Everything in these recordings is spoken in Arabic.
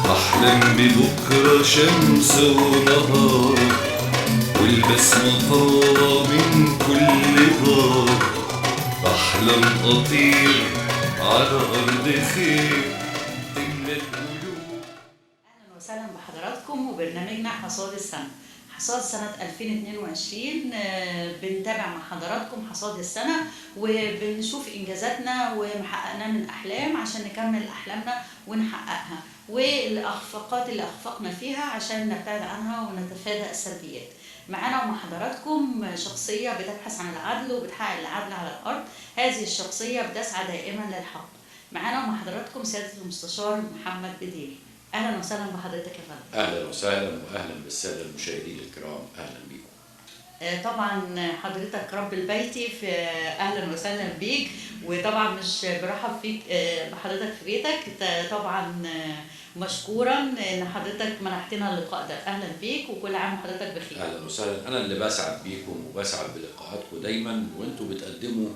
بحلم ببكرة شمس ونهار، والبسمة طالعة من كل دار. بحلم أطير على أرض خير تملى القلوب. أهلا وسهلا بحضراتكم وبرنامجنا حصاد السنة. حصاد سنة 2022 بنتابع مع حضراتكم حصاد السنة وبنشوف إنجازاتنا ومحققنا من أحلام عشان نكمل أحلامنا ونحققها، والأخفاقات اللي أخفقنا فيها عشان نبتعد عنها ونتفادى السلبيات. معانا ومع حضراتكم شخصية بتبحث عن العدل وبتحقق العدل على الأرض. هذه الشخصية بتسعى دائما للحق. معانا ومع حضراتكم سيادة المستشار محمد بدير. اهلا وسهلا بحضرتك يا فندم. اهلا وسهلا واهلا بالساده المشاهدين الكرام، اهلا بيكم. طبعا حضرتك رب البيتي، في اهلا وسهلا بيك، وطبعا مش برحب فيك بحضرتك في بيتك. طبعا مشكورا ان حضرتك منحتنا اللقاء ده. اهلا بيك وكل عام وحضرتك بخير. اهلا وسهلا، انا اللي بسعد بيكم وبسعد بلقاءاتكم دايما، وانتم بتقدموا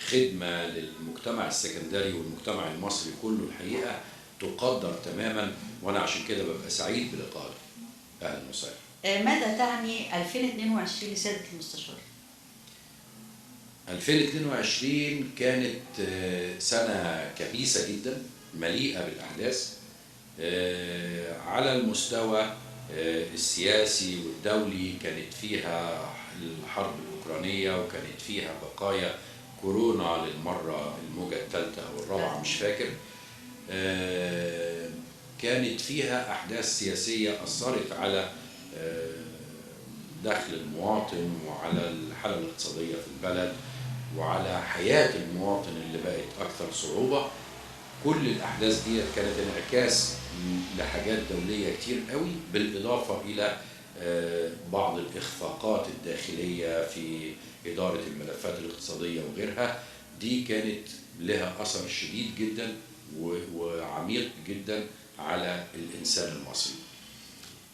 خدمه للمجتمع السكندري والمجتمع المصري كله، الحقيقه تقدر تماما، وانا عشان كده ببقى سعيد بلقائكم. اهلا وسهلا. ماذا تعني 2022 لسيادة المستشار؟ 2022 كانت سنه كبيسه جدا مليئه بالاحداث على المستوى السياسي والدولي. كانت فيها الحرب الأوكرانية، وكانت فيها بقايا كورونا للمرة الموجة الثالثة أو الرابعة مش فاكر. كانت فيها أحداث سياسية أثرت على دخل المواطن وعلى الحالة الاقتصادية في البلد وعلى حياة المواطن اللي بقت أكثر صعوبة. كل الأحداث دي كانت انعكاس لحاجات دولية كتير قوي، بالإضافة إلى بعض الإخفاقات الداخلية في إدارة الملفات الاقتصادية وغيرها. دي كانت لها أثر شديد جدا وعميق جدا على الإنسان المصري.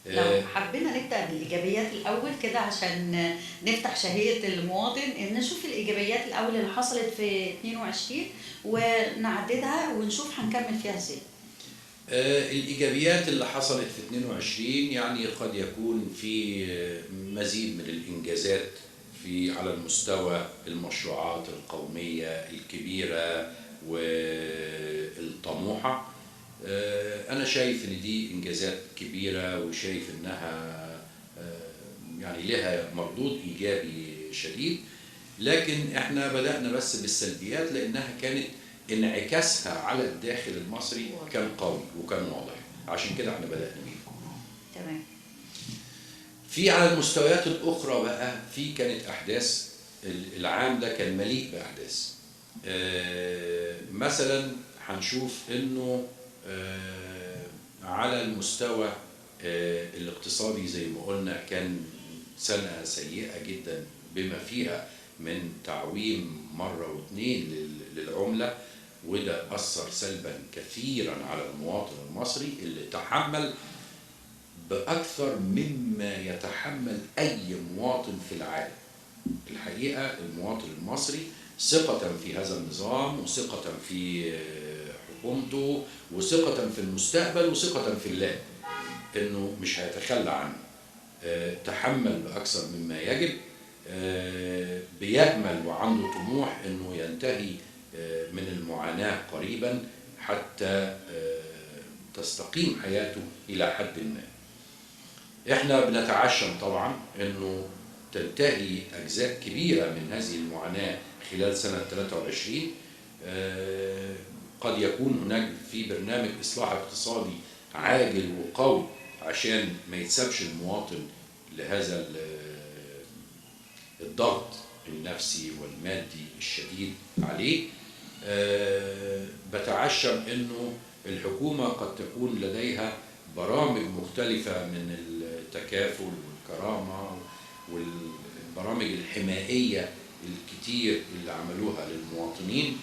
لو حبينا نبدأ بالإيجابيات الأول كده عشان نفتح شهية المواطن، إن نشوف الإيجابيات الأول اللي حصلت في 22 ونعددها ونشوف هنكمل فيها إزاي. الإيجابيات اللي حصلت في 22 يعني قد يكون في مزيد من الإنجازات على المستوى المشروعات القومية الكبيرة والطموحة. أنا شايف إن دي إنجازات كبيرة، وشايف إنها يعني لها مردود إيجابي شديد. لكن إحنا بدأنا بس بالسلبيات لأنها كانت انعكاسها على الداخل المصري كان قوي وكان واضح، عشان كده إحنا بدأنا بيه. تمام. في على المستويات الأخرى بقى كانت أحداث. العام ده كان مليء بأحداث. مثلا هنشوف إنه على المستوى الاقتصادي زي ما قلنا كان سنة سيئة جدا، بما فيها من تعويم مرة واثنين للعملة، وده أثر سلبا كثيرا على المواطن المصري اللي تحمل بأكثر مما يتحمل أي مواطن في العالم. الحقيقة المواطن المصري ثقة في هذا النظام، وثقة في حكومته، وثقة في المستقبل، وثقة في الله إنه مش هيتخلى عنه. تحمل بأكثر مما يجب، بيأمل وعنده طموح إنه ينتهي من المعاناة قريبا حتى تستقيم حياته إلى حد ما. إحنا بنتعشم طبعا إنه تنتهي أجزاء كبيرة من هذه المعاناة خلال سنة 23. قد يكون هناك في برنامج إصلاح اقتصادي عاجل وقوي عشان ما يتسابش المواطن لهذا الضغط النفسي والمادي الشديد عليه. بتعشم إنه الحكومة قد تكون لديها برامج مختلفة من التكافل والكرامة والبرامج الحمائية الكتير اللي عملوها للمواطنين.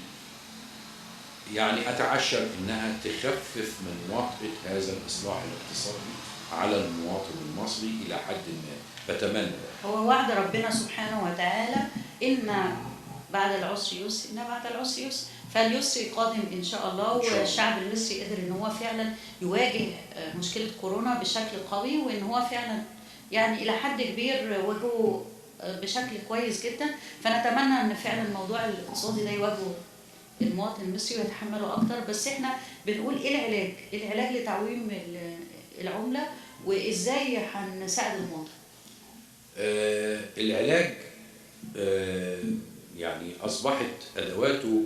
يعني أتعشم إنها تخفف من وطأة هذا الإصلاح الاقتصادي على المواطن المصري إلى حد ما. بتمنى هو وعد ربنا سبحانه وتعالى إن بعد العسر يسر، إن بعد العسر يسر. فاليسري قادم ان شاء الله، إن شاء الله. والشعب المصري قدر ان هو فعلا يواجه مشكله كورونا بشكل قوي، وان هو فعلا يعني الى حد كبير واجهه بشكل كويس جدا. فنتمنى ان فعلا الموضوع الاقتصادي ده يواجهه المواطن المصري ويتحمله اكتر. بس احنا بنقول ايه العلاج؟ العلاج لتعويم العمله، وازاي هنساعد المواطن؟ العلاج يعني أصبحت أدواته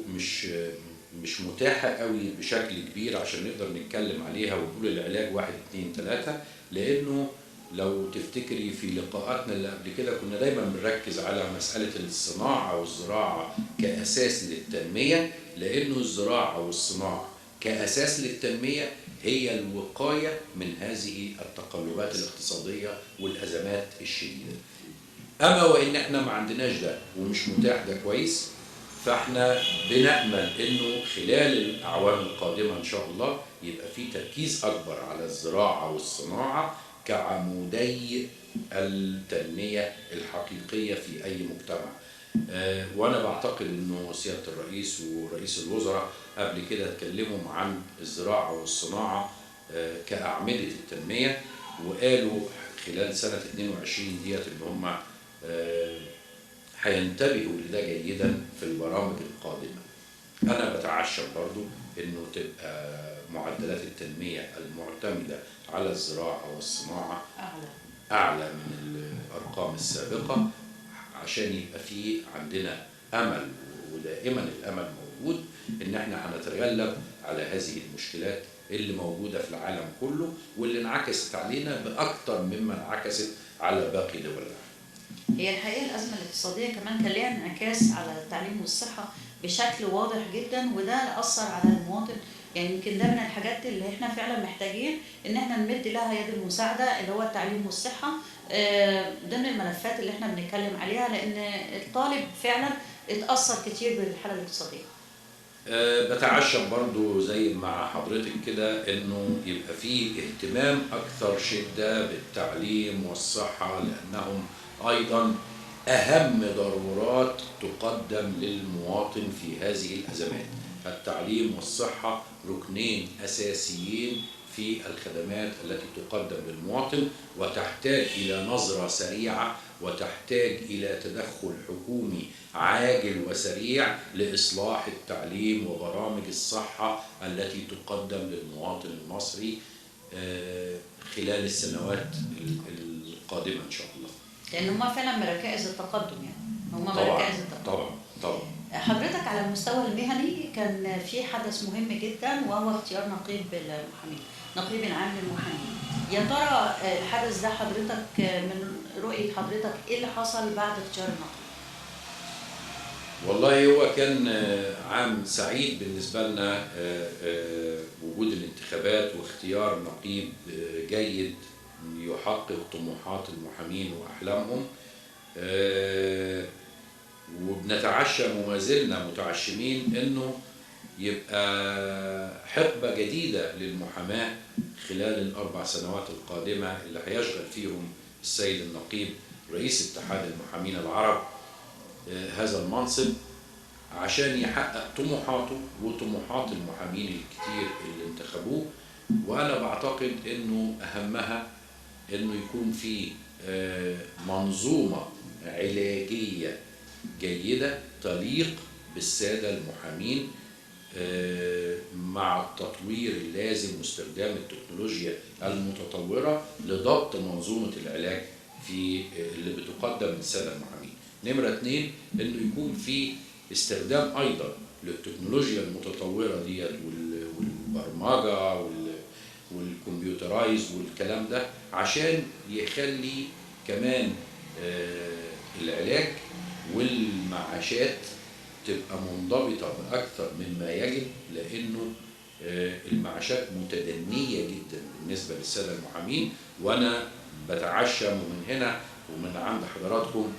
مش متاحة قوي بشكل كبير عشان نقدر نتكلم عليها ونقول العلاج 1 2 3، لأنه لو تفتكري في لقاءاتنا اللي قبل كده كنا دايما بنركز على مسألة الصناعة والزراعة كأساس للتنمية، لأنه الزراعة والصناعة كأساس للتنمية هي الوقاية من هذه التقلبات الاقتصادية والأزمات الشديدة. أما وإن إحنا ما عندناش ده ومش متاح ده كويس، فإحنا بنأمل إنه خلال الأعوام القادمة إن شاء الله يبقى في تركيز أكبر على الزراعة والصناعة كعمودي التنمية الحقيقية في أي مجتمع. وأنا بعتقد إنه سيادة الرئيس ورئيس الوزراء قبل كده اتكلموا عن الزراعة والصناعة كأعمدة التنمية، وقالوا خلال سنة 22 ديت إن هم هينتبهوا لده جيدا في البرامج القادمة. أنا بتعشم برضو إنه تبقى معدلات التنمية المعتمدة على الزراعة والصناعة أعلى من الأرقام السابقة، عشان يبقى في عندنا أمل، ودائما الأمل موجود إن احنا هنتغلب على هذه المشكلات اللي موجودة في العالم كله، واللي انعكست علينا بأكثر مما انعكست على باقي دول العالم. هي الحقيقة الأزمة الاقتصادية كمان كان ليها انعكاس على التعليم والصحة بشكل واضح جدا، وده أثر على المواطن. يعني يمكن ده من الحاجات اللي احنا فعلا محتاجين ان احنا نمد لها يد المساعدة، اللي هو التعليم والصحة، ضمن الملفات اللي احنا بنتكلم عليها، لأن الطالب فعلا اتأثر كتير بالحالة الاقتصادية. بتعشم برضو زي مع حضرتك كده انه يبقى فيه اهتمام اكثر شدة بالتعليم والصحة، لانهم ايضا اهم ضرورات تقدم للمواطن في هذه الازمات. التعليم والصحة ركنين اساسيين في الخدمات التي تقدم للمواطن، وتحتاج الى نظرة سريعة، وتحتاج إلى تدخل حكومي عاجل وسريع لإصلاح التعليم وبرامج الصحة التي تقدم للمواطن المصري خلال السنوات القادمة إن شاء الله. لأن هم فعلا مراكز التقدم، يعني هم مراكز التقدم. طبعا. حضرتك على المستوى المهني كان في حدث مهم جدا، وهو اختيار نقيب المحامين، نقيب العام للمحامين. يا ترى الحدث ده حضرتك من رؤية حضرتك ايه اللي حصل بعد اختيار النقيب؟ والله هو كان عام سعيد بالنسبة لنا، وجود الانتخابات واختيار نقيب جيد يحقق طموحات المحامين وأحلامهم، وبنتعشم وما زلنا متعشمين انه يبقى حقبة جديدة للمحاماة خلال ال4 سنوات القادمة اللي هيشغل فيهم السيد النقيب رئيس اتحاد المحامين العرب هذا المنصب، عشان يحقق طموحاته وطموحات المحامين الكتير اللي انتخبوه. وأنا بعتقد إنه أهمها إنه يكون في منظومة علاجية جيدة تليق بالسادة المحامين، مع التطوير اللازم واستخدام التكنولوجيا المتطورة لضبط منظومة العلاج في اللي بتقدم للسادة المحامين. نمرة 2 إنه يكون في استخدام أيضا للتكنولوجيا المتطورة ديت والبرمجة والكمبيوترايز والكلام ده، عشان يخلي كمان العلاج والمعاشات تبقى منضبطة بأكثر مما يجب، لأنه المعاشات متدنية جدا بالنسبة للسادة المحامين. وأنا بتعشم من هنا ومن عند حضراتكم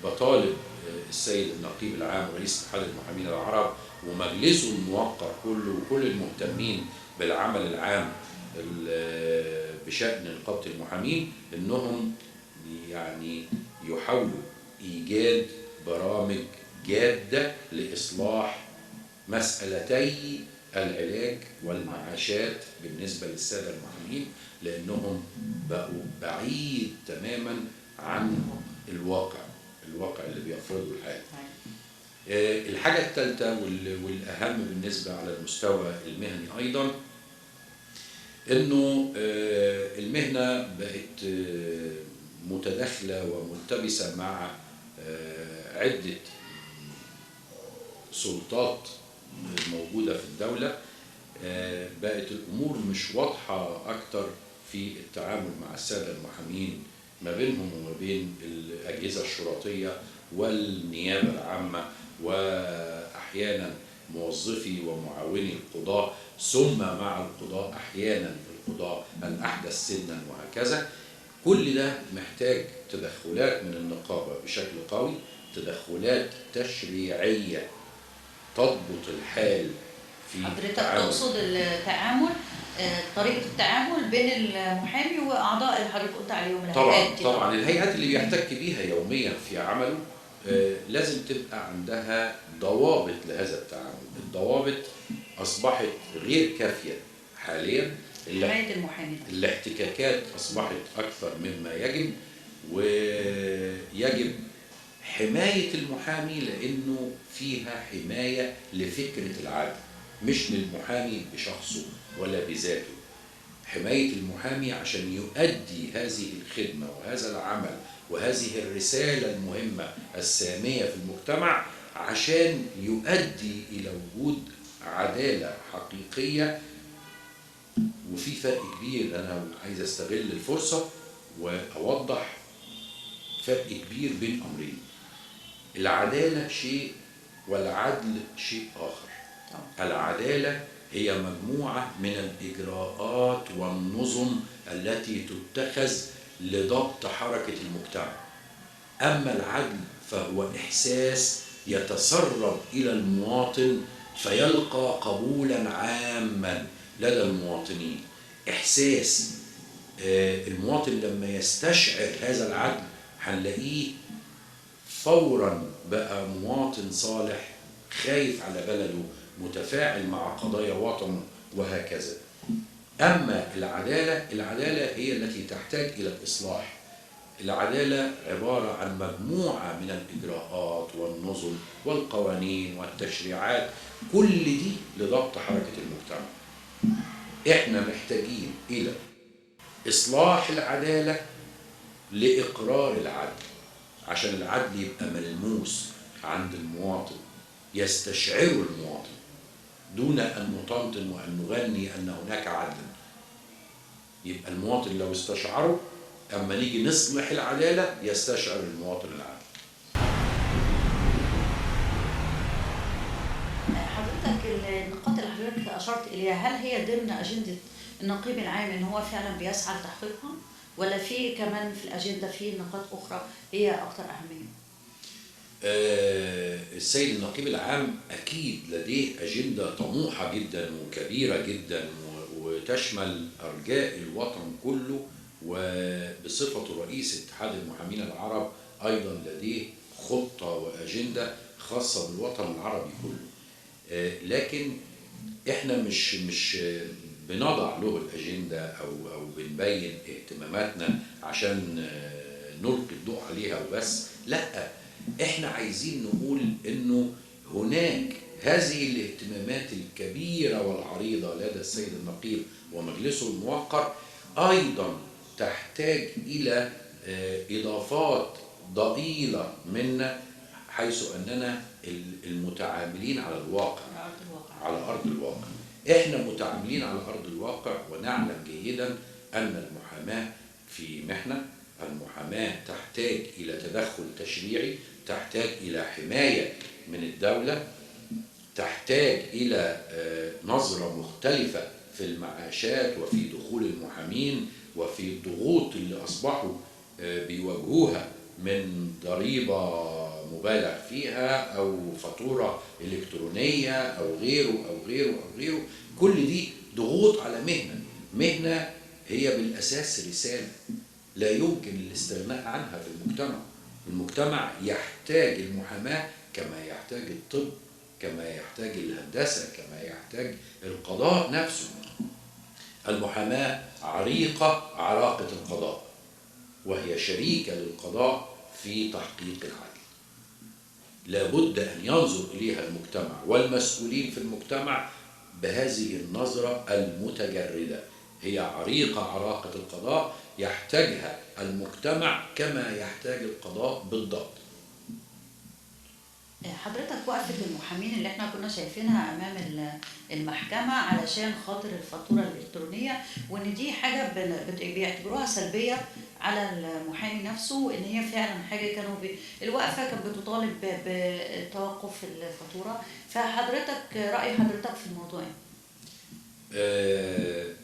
بطالب السيد النقيب العام ورئيس اتحاد المحامين العرب ومجلسه الموقر كله وكل المهتمين بالعمل العام بشأن نقابة المحامين إنهم يعني يحاولوا إيجاد برامج جادة لإصلاح مسألتي العلاج والمعاشات بالنسبة للسادة المحامين، لأنهم بقوا بعيد تماما عن الواقع اللي بيفرضه الحال. الحاجة الثالثة والأهم بالنسبة على المستوى المهني أيضا، إنه المهنة بقت متداخلة وملتبسة مع عدة سلطات موجودة في الدولة. بقت الأمور مش واضحة أكتر في التعامل مع السادة المحامين ما بينهم وما بين الأجهزة الشرطية والنيابة العامة، وأحيانا موظفي ومعاوني القضاء، ثم مع القضاء أحيانا القضاء الأحدث سنا وهكذا. كل ده محتاج تدخلات من النقابة بشكل قوي، تدخلات تشريعية تضبط الحال في حضرتك التعامل. تقصد التعامل، طريقة التعامل بين المحامي وأعضاء اللي حضرتك قلت عليهم الهيئات. طبعا الهيئات اللي بيحتك بيها يوميا في عمله لازم تبقى عندها ضوابط لهذا التعامل. الضوابط أصبحت غير كافية حاليا. حماية المحامي، الاحتكاكات أصبحت أكثر مما يجب، ويجب حماية المحامي لأنه فيها حماية لفكرة العدل، مش للمحامي بشخصه ولا بذاته. حماية المحامي عشان يؤدي هذه الخدمة وهذا العمل وهذه الرسالة المهمة السامية في المجتمع، عشان يؤدي إلى وجود عدالة حقيقية. وفي فرق كبير، أنا عايز أستغل الفرصة وأوضح فرق كبير بين أمرين. العدالة شيء والعدل شيء آخر. العدالة هي مجموعة من الإجراءات والنظم التي تتخذ لضبط حركة المجتمع. أما العدل فهو إحساس يتسرب إلى المواطن فيلقى قبولا عاما لدى المواطنين. إحساس المواطن لما يستشعر هذا العدل هنلاقيه فورا بقى مواطن صالح، خايف على بلده، متفاعل مع قضايا وطنه وهكذا. أما العدالة هي التي تحتاج إلى الإصلاح. العدالة عبارة عن مجموعة من الإجراءات والنظم والقوانين والتشريعات، كل دي لضبط حركة المجتمع. إحنا محتاجين إلى إصلاح العدالة لإقرار العدل، عشان العدل يبقى ملموس عند المواطن، يستشعره المواطن دون أن نطنطن وأن نغني أن هناك عدلا. يبقى المواطن لو استشعره، أما نيجي نصلح العدالة يستشعر المواطن العدل. حضرتك النقاط اللي حضرتك أشرت إليها، هل هي ضمن أجندة النقيب العام إن هو فعلا بيسعى لتحقيقها، ولا في كمان في الأجندة في نقاط أخرى هي أكثر أهمية؟ السيد النقيب العام أكيد لديه أجندة طموحة جدا وكبيرة جدا وتشمل أرجاء الوطن كله، وبصفة رئيس اتحاد المحامين العرب أيضا لديه خطة وأجندة خاصة بالوطن العربي كله. لكن احنا مش بنضع له الأجندة أو بنبين اهتماماتنا عشان نلقي الضوء عليها وبس. لا، احنا عايزين نقول انه هناك هذه الاهتمامات الكبيرة والعريضة لدى السيد النقيب ومجلسه الموقر أيضا تحتاج إلى إضافات ضئيلة منا، حيث أننا المتعاملين على الواقع، على أرض الواقع. إحنا متعاملين على أرض الواقع ونعلم جيدا أن المحاماة في محنة. المحاماة تحتاج إلى تدخل تشريعي، تحتاج إلى حماية من الدولة، تحتاج إلى نظرة مختلفة في المعاشات وفي دخول المحامين وفي الضغوط اللي أصبحوا بيواجهوها من ضريبة مبالغ فيها أو فاتورة إلكترونية أو غيره أو غيره أو غيره. كل دي ضغوط على مهنة هي بالأساس رسالة لا يمكن الاستغناء عنها في المجتمع. المجتمع يحتاج المحاماة كما يحتاج الطب كما يحتاج الهندسة، كما يحتاج القضاء نفسه. المحاماة عريقة عراقة القضاء، وهي شريكة للقضاء في تحقيق العدل. لابد أن ينظر إليها المجتمع والمسؤولين في المجتمع بهذه النظرة المتجردة. هي عريقة عراقة القضاء يحتاجها المجتمع كما يحتاج القضاء بالضبط. حضرتك وقفة المحامين اللي احنا كنا شايفينها امام المحكمة علشان خاطر الفاتورة الالكترونية، وان دي حاجة بيعتبروها سلبية على المحامي نفسه، ان هي فعلا حاجة كانوا الوقفة كانت بتطالب بتوقف الفاتورة. فحضرتك رأي حضرتك في الموضوع ايه؟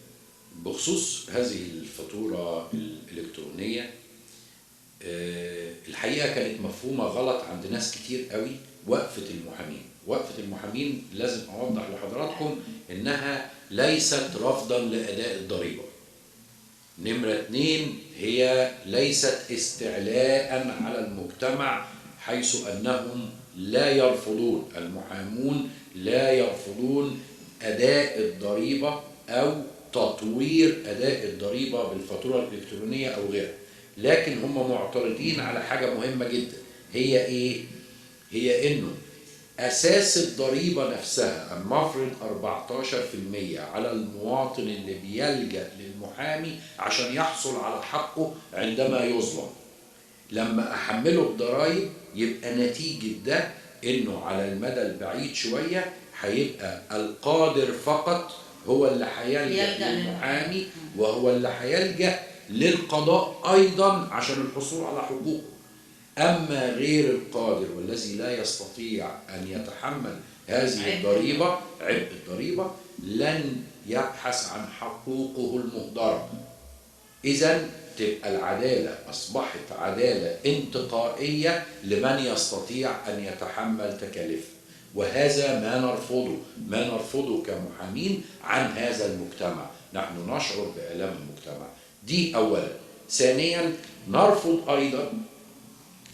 بخصوص هذه الفاتورة الإلكترونية، الحقيقة كانت مفهومة غلط عند ناس كتير قوي. وقفة المحامين لازم أوضح لحضراتكم إنها ليست رفضا لأداء الضريبة. نمرة 2، هي ليست استعلاء على المجتمع، حيث أنهم لا يرفضون، المحامون لا يرفضون أداء الضريبة أو تطوير أداء الضريبة بالفاتورة الإلكترونية أو غيرها، لكن هم معترضين على حاجة مهمة جدا. هي إيه؟ هي إنه أساس الضريبة نفسها المفرض 14% على المواطن اللي بيلجأ للمحامي عشان يحصل على حقه عندما يظلم. لما أحمله الضرائب يبقى نتيجة ده إنه على المدى البعيد شوية هيبقى القادر فقط هو اللي هيلجأ للمحامي، وهو اللي هيلجأ للقضاء أيضا عشان الحصول على حقوقه. أما غير القادر والذي لا يستطيع أن يتحمل هذه الضريبة، عبء الضريبة، لن يبحث عن حقوقه المهدرة. إذن تبقى العدالة أصبحت عدالة انتقائية لمن يستطيع أن يتحمل تكاليفها، وهذا ما نرفضه كمحامين عن هذا المجتمع. نحن نشعر بآلام المجتمع دي أولا. ثانيا، نرفض أيضا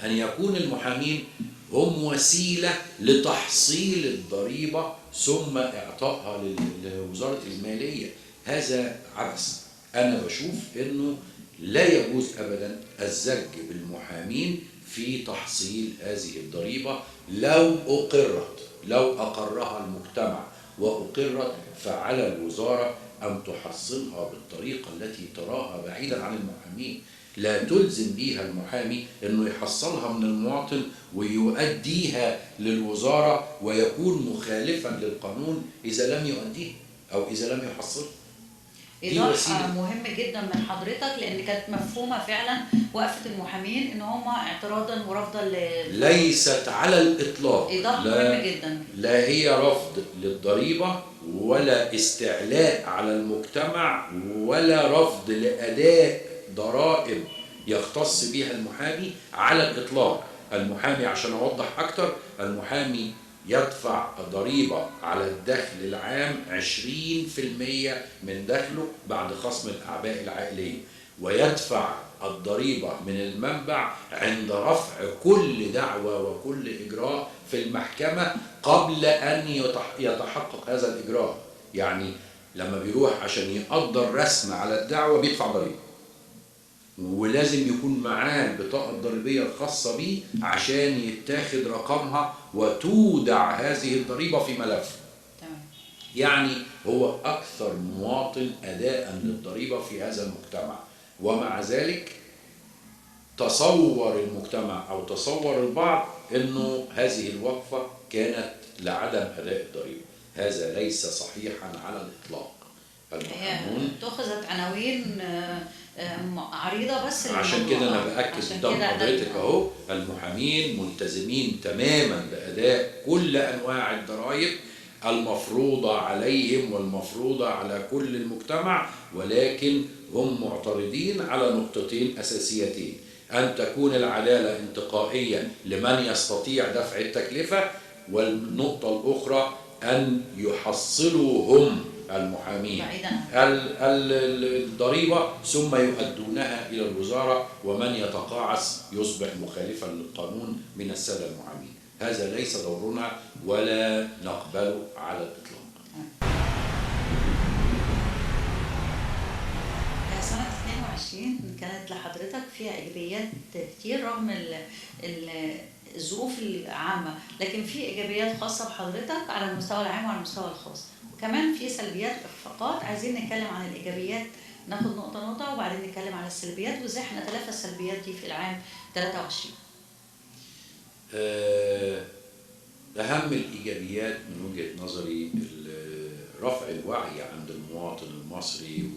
أن يكون المحامين هم وسيلة لتحصيل الضريبة ثم إعطائها لوزارة المالية. هذا عبث. أنا بشوف أنه لا يجوز أبدا الزج بالمحامين في تحصيل هذه الضريبة. لو أقرها المجتمع وأقرت، فعلى الوزارة أن تحصلها بالطريقة التي تراها بعيدا عن المحامين. لا تلزم بيها المحامي أنه يحصلها من المواطن ويؤديها للوزارة ويكون مخالفا للقانون إذا لم يؤديه أو إذا لم يحصله. إيضاح مهم جدا من حضرتك، لأن كانت مفهومة فعلا وقفة المحامين إن هم اعتراضا ورفضا ليست على الإطلاق. إيضاح مهم جدا. لا هي رفض للضريبة ولا استعلاء على المجتمع ولا رفض لأداء ضرائب يختص بها المحامي على الإطلاق. المحامي، عشان أوضح أكتر، المحامي يدفع الضريبة على الدخل العام 20% من دخله بعد خصم الأعباء العائلية، ويدفع الضريبة من المنبع عند رفع كل دعوة وكل إجراء في المحكمة قبل أن يتحقق هذا الإجراء. يعني لما بيروح عشان يقدر رسم على الدعوة بيدفع ضريبة، ولازم يكون معاه البطاقة الضريبية الخاصة بيه عشان يتاخد رقمها وتودع هذه الضريبة في ملف. يعني هو أكثر مواطن أداء للضريبة في هذا المجتمع، ومع ذلك تصور المجتمع أو تصور البعض أنه هذه الوقفة كانت لعدم أداء الضريبة. هذا ليس صحيحا على الإطلاق. اتخذت عناوين عريضة، بس عشان كده أنا بأكد قدام حضرتك أهو، المحامين ملتزمين تماما بأداء كل أنواع الضرائب المفروضة عليهم والمفروضة على كل المجتمع، ولكن هم معترضين على نقطتين أساسيتين: أن تكون العدالة انتقائية لمن يستطيع دفع التكلفة، والنقطة الأخرى أن يحصلوا هم المحامين الضريبة ثم يؤدونها إلى الوزارة، ومن يتقاعس يصبح مخالفا للقانون من السادة المحامين. هذا ليس دورنا ولا نقبله على الإطلاق. سنة 22 كانت لحضرتك فيها إيجابيات كتير رغم الظروف العامة، لكن في إيجابيات خاصة بحضرتك على المستوى العام وعلى المستوى الخاص، وكمان في سلبيات وإخفاقات. عايزين نتكلم عن الإيجابيات، ناخد نقطة نقطة وبعدين نتكلم عن السلبيات وإزاي هنتلافى السلبيات دي في العام 23. أهم الإيجابيات من وجهة نظري رفع الوعي عند المواطن المصري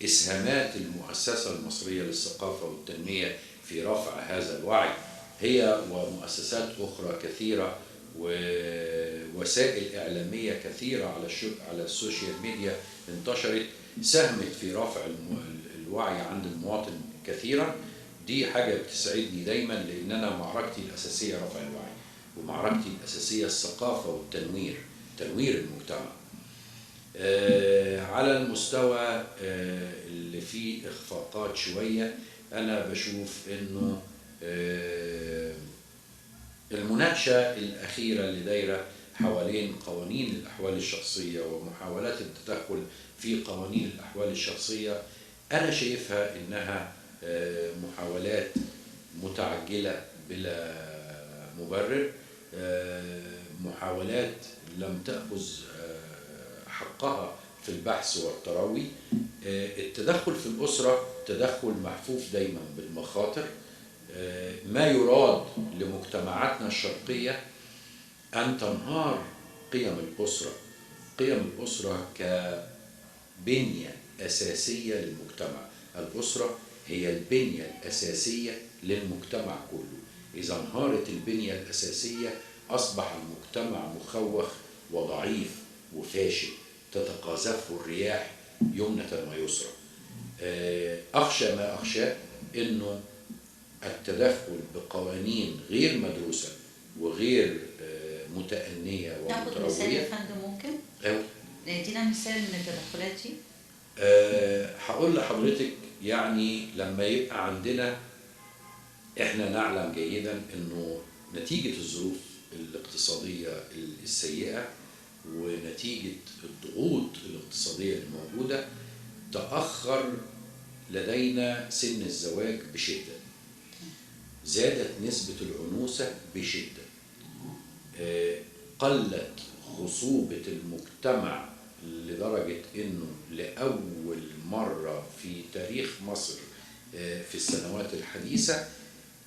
وإسهامات المؤسسة المصرية للثقافة والتنمية في رفع هذا الوعي، هي ومؤسسات أخرى كثيرة ووسائل إعلامية كثيرة على السوشيال ميديا انتشرت ساهمت في رفع الوعي عند المواطن كثيرا. دي حاجة بتسعدني دايما، لأن أنا معركتي الأساسية رفع الوعي، ومعركتي الأساسية الثقافة والتنوير، تنوير المجتمع. على المستوى اللي فيه إخفاقات شوية، أنا بشوف إنه المناقشة الأخيرة اللي دايرة حوالين قوانين الأحوال الشخصية ومحاولات التدخل في قوانين الأحوال الشخصية، أنا شايفها إنها محاولات متعجلة بلا مبرر، محاولات لم تأخذ حقها في البحث والتروي. التدخل في الأسرة تدخل محفوف دايما بالمخاطر. ما يراد لمجتمعاتنا الشرقية أن تنهار قيم الأسرة، قيم الأسرة كبنية أساسية للمجتمع. الأسرة هي البنية الأساسية للمجتمع كله. إذا انهارت البنية الأساسية أصبح المجتمع مخوخ وضعيف وفاشل، تتقاذفه الرياح يمنة ويسرى. أخشى ما أخشى إنه التدخل بقوانين غير مدروسة وغير متأنية ناخد مثال يا ومتروية. فندم ممكن؟ أيوة. ادينا مثال من التدخلات دي. هقول لحضرتك، يعني لما يبقى عندنا، احنا نعلم جيدا انه نتيجة الظروف الاقتصادية السيئة ونتيجة الضغوط الاقتصادية الموجودة تأخر لدينا سن الزواج بشدة، زادت نسبة العنوسة بشدة، قلت خصوبة المجتمع لدرجة انه لأول مرة في تاريخ مصر في السنوات الحديثة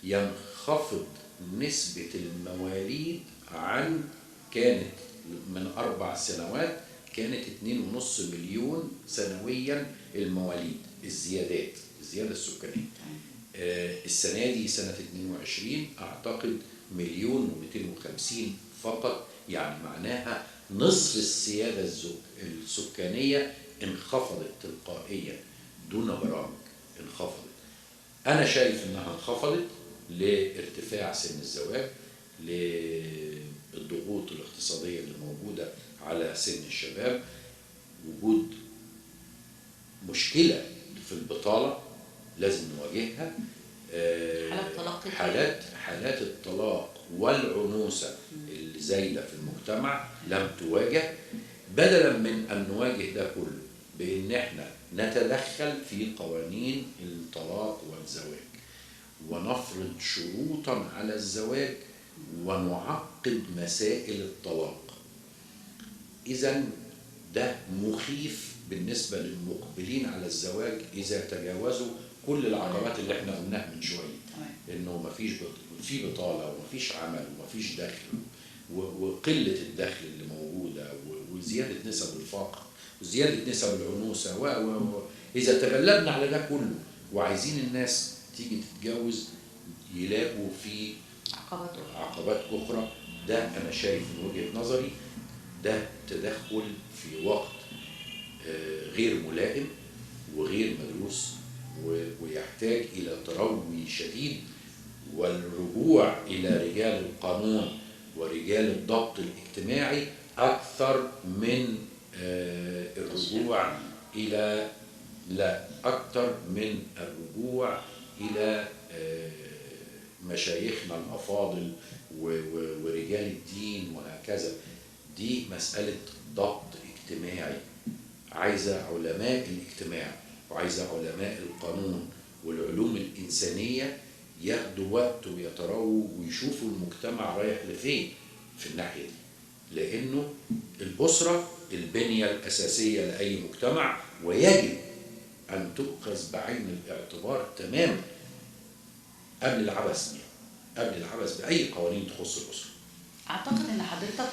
ينخفض نسبة المواليد عن كانت من 4 سنوات كانت 2.5 مليون سنويا المواليد، الزيادة السكانية. السنة دي سنة 22 أعتقد 1,250,000 فقط، يعني معناها نصف السيادة السكانية انخفضت تلقائيا دون برامج، انخفضت. أنا شايف إنها انخفضت لارتفاع سن الزواج، للضغوط الاقتصادية اللي موجودة على سن الشباب، وجود مشكلة في البطالة لازم نواجهها، حالات الطلاق والعنوسة اللي زايدة في المجتمع لم تواجه. بدلا من أن نواجه ده كله بأن احنا نتدخل في قوانين الطلاق والزواج ونفرض شروطا على الزواج ونعقد مسائل الطلاق، إذن ده مخيف بالنسبة للمقبلين على الزواج إذا تجاوزوا كل العقبات اللي احنا قلناها من شوية، إنه مفيش في بطالة ومفيش عمل ومفيش دخل وقلة الدخل اللي موجودة وزيادة نسب الفقر وزيادة نسب العنوسة إذا تغلبنا على ده كله وعايزين الناس تيجي تتجوز يلاقوا في عقبات أخرى، ده أنا شايف من وجهة نظري ده تدخل في وقت غير ملائم وغير مدروس، ويحتاج إلى تروي شديد والرجوع إلى رجال القانون ورجال الضبط الاجتماعي أكثر من الرجوع إلى مشايخنا الأفاضل ورجال الدين وهكذا. دي مسألة ضبط اجتماعي، عايزة علماء الاجتماع وعايزة علماء القانون والعلوم الإنسانية ياخدوا وقت ويترووا ويشوفوا المجتمع رايح لفين في الناحية دي، لأنه الأسرة البنية الأساسية لأي مجتمع، ويجب أن تؤخذ بعين الاعتبار تماما قبل العبث بيها، قبل العبث بأي قوانين تخص الأسرة. اعتقد ان حضرتك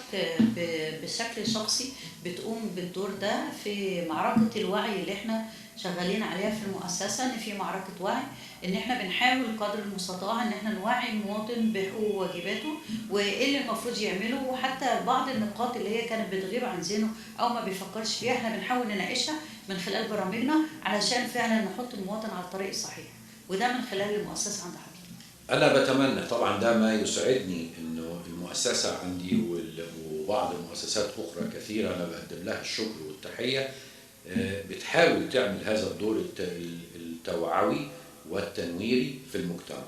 بشكل شخصي بتقوم بالدور ده في معركة الوعي اللي احنا شغالين عليها في المؤسسة، ان في معركة وعي، ان احنا بنحاول قدر المستطاع ان احنا نوعي المواطن بحقوقه وواجباته وايه اللي المفروض يعمله، وحتى بعض النقاط اللي هي كانت بتغيب عن ذهنه او ما بيفكرش فيها احنا بنحاول نناقشها من خلال برامجنا علشان فعلا نحط المواطن على الطريق الصحيح، وده من خلال المؤسسة عند حضرتك. أنا بتمنى طبعا، ده ما يسعدني، إنه المؤسسة عندي وبعض المؤسسات أخرى كثيرة أنا بقدم لها الشكر والتحية، بتحاول تعمل هذا الدور التوعوي والتنويري في المجتمع.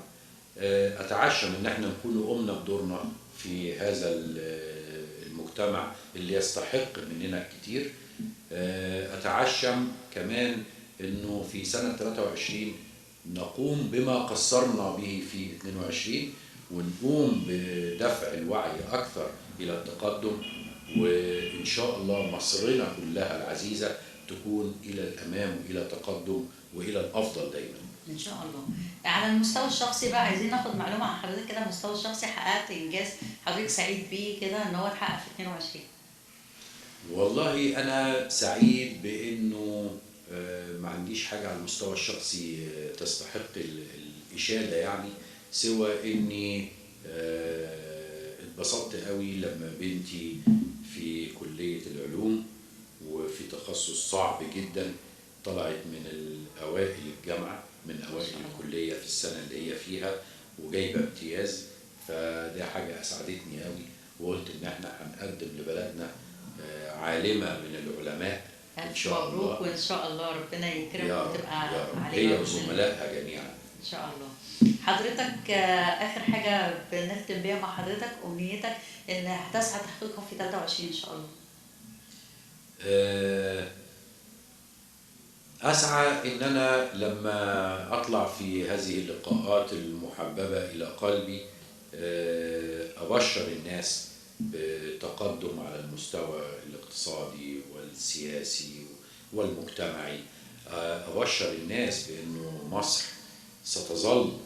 أتعشم إن احنا نكون قمنا بدورنا في هذا المجتمع اللي يستحق مننا كتير. أتعشم كمان إنه في سنة 23 نقوم بما قصرنا به في 22 ونقوم بدفع الوعي أكثر إلى التقدم، وإن شاء الله مصرنا كلها العزيزة تكون إلى الأمام وإلى التقدم وإلى الأفضل دايما ان شاء الله. على المستوى الشخصي بقى عايزين ناخد معلومة عن حضرتك كده، المستوى الشخصي حققت انجاز حضرتك سعيد بيه كده ان هو اتحقق في 22؟ والله أنا سعيد بأنه ما عنديش حاجة على المستوى الشخصي تستحق الإشادة يعني، سوى إني اتبسطت قوي لما بنتي في كلية العلوم وفي تخصص صعب جدا طلعت من الأوائل الجامعة، من أوائل الكلية في السنة اللي هي فيها وجايبة امتياز. فده حاجة أسعدتني قوي، وقلت إن احنا هنقدم لبلدنا عالمة من العلماء إن شاء الله. مبروك، وإن شاء الله ربنا يكرمك وتبقى هي وزملائها جميعا إن شاء الله. حضرتك آخر حاجة بنختم بيها مع حضرتك، أمنيتك إن هتسعى تحقيقها في 23 إن شاء الله. أسعى إن أنا لما أطلع في هذه اللقاءات المحببة إلى قلبي أبشر الناس بتقدم على المستوى الاقتصادي والسياسي والمجتمعي، أبشر الناس بأنه مصر ستظل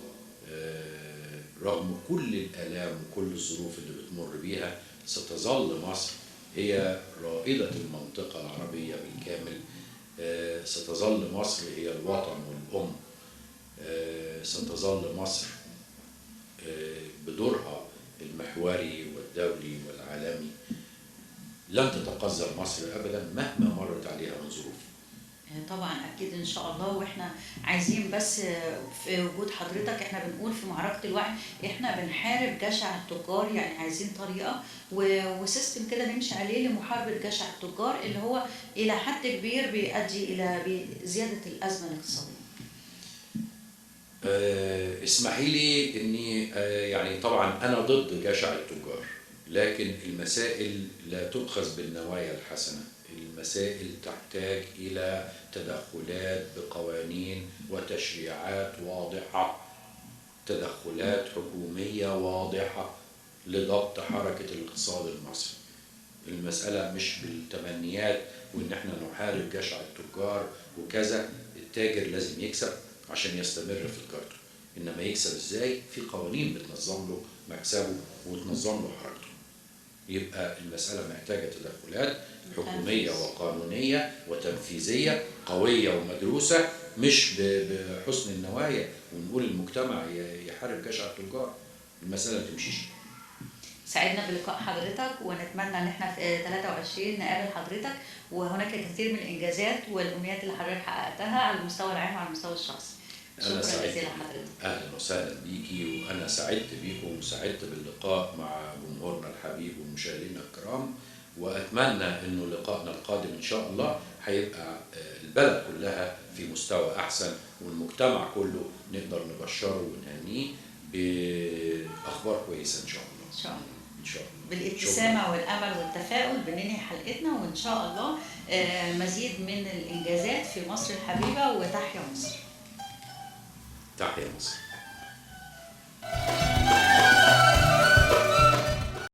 رغم كل الآلام وكل الظروف اللي بتمر بيها، ستظل مصر هي رائدة المنطقة العربية بالكامل. ستظل مصر هي الوطن والأم. ستظل مصر بدورها المحوري والدولي والعالمي. لن تتقزم مصر أبدا مهما مرت عليها من ظروف. طبعا اكيد ان شاء الله، واحنا عايزين بس في وجود حضرتك احنا بنقول في معركه الوعي احنا بنحارب جشع التجار، يعني عايزين طريقه وسيستم كده نمشي عليه لمحاربه جشع التجار اللي هو الى حد كبير بيؤدي الى زياده الازمه الاقتصاديه. اسمحي لي اني يعني طبعا انا ضد جشع التجار، لكن المسائل لا تؤخذ بالنوايا الحسنه. المسائل تحتاج إلى تدخلات بقوانين وتشريعات واضحة، تدخلات حكومية واضحة لضبط حركة الاقتصاد المصري. المسألة مش بالتمنيات وإن احنا نحارب جشع التجار وكذا. التاجر لازم يكسب عشان يستمر في تجارته، إنما يكسب إزاي؟ في قوانين بتنظم له مكسبه وتنظم له حركته. يبقى المسألة محتاجة تدخلات حكومية وقانونية وتنفيذية قوية ومدروسة، مش بحسن النوايا ونقول المجتمع يحارب جشع التجار. المسألة ما تمشيش. سعدنا بلقاء حضرتك ونتمنى ان احنا في 23 نقابل حضرتك، وهناك كثير من الانجازات والامنيات اللي حضرتك حققتها على المستوى العام وعلى المستوى الشخصي. شكرا جزيلا حضرتك. اهلا وسهلا بيكي، وانا سعدت بيكم وسعدت باللقاء مع جمهورنا الحبيب ومشاهدينا الكرام، واتمنى انه لقائنا القادم ان شاء الله هيبقى البلد كلها في مستوى احسن، والمجتمع كله نقدر نبشره ونهنيه بأخبار كويسة إن شاء الله. ان شاء الله. إن شاء الله. بالابتسامة والأمل والتفاؤل بننهي حلقتنا، وإن شاء الله مزيد من الإنجازات في مصر الحبيبة، وتحيا مصر. تحيا مصر.